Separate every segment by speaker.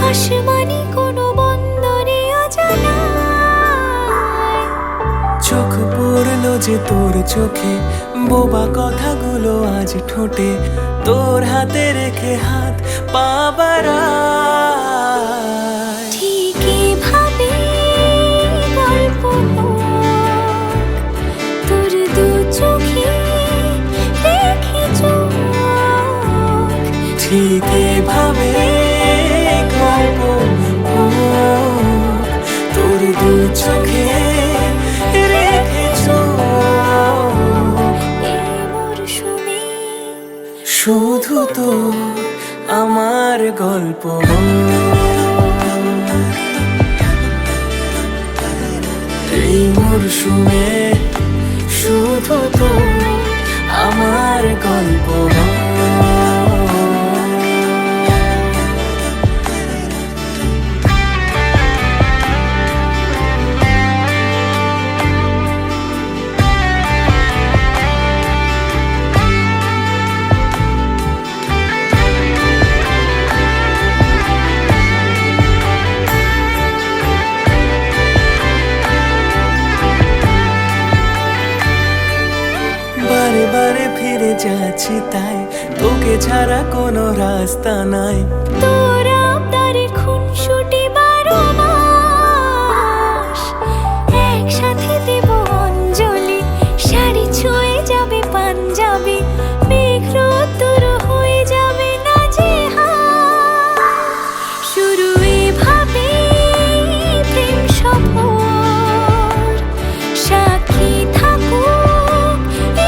Speaker 1: আসমানি কোনো বন্দরে অজানায়
Speaker 2: চোখ পড়লো যে তোর চোখে, বোবা কথাগুলো আজ ঠোঁটে, তোর হাতে রেখে হাত পা বাড়ায়।
Speaker 1: ঠিক এভাবে গল্প হোক, তোর দু চোখে রেখে চোখ।
Speaker 2: ঠিক এভাবে গল্প হোক, তোর দু চোখে রেখে চোখ।
Speaker 1: এই মরশুমে
Speaker 2: শুধু তো আমার গল্প এই মরশুমে, শুধু তো আমার গল্প। বারে বারে ফিরে যাচ্ছি তাই, তোকে ছাড়া কোনো রাস্তা নাই।
Speaker 1: তোর আবদারে খুনসুটি 12 মাস, একসাথে দেব অঞ্জলি, শাড়ি ছুঁয়ে যাবে পাঞ্জাবি, মেঘ রোদ্দুর হয়ে যাবে নাজেহাল। শুরু এভাবে প্রেম সফর, সাক্ষী থাকুক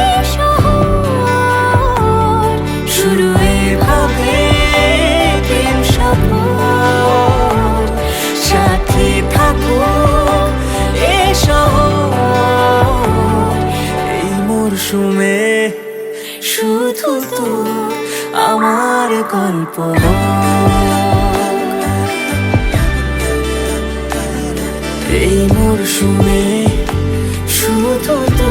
Speaker 1: এই শহর।
Speaker 2: শুরু এভাবে প্রেম সফর, সাথী থাকুক এ শহর। এই মরশুমে শুধু তো আমার গল্প। এই মরশুমে শুধু তো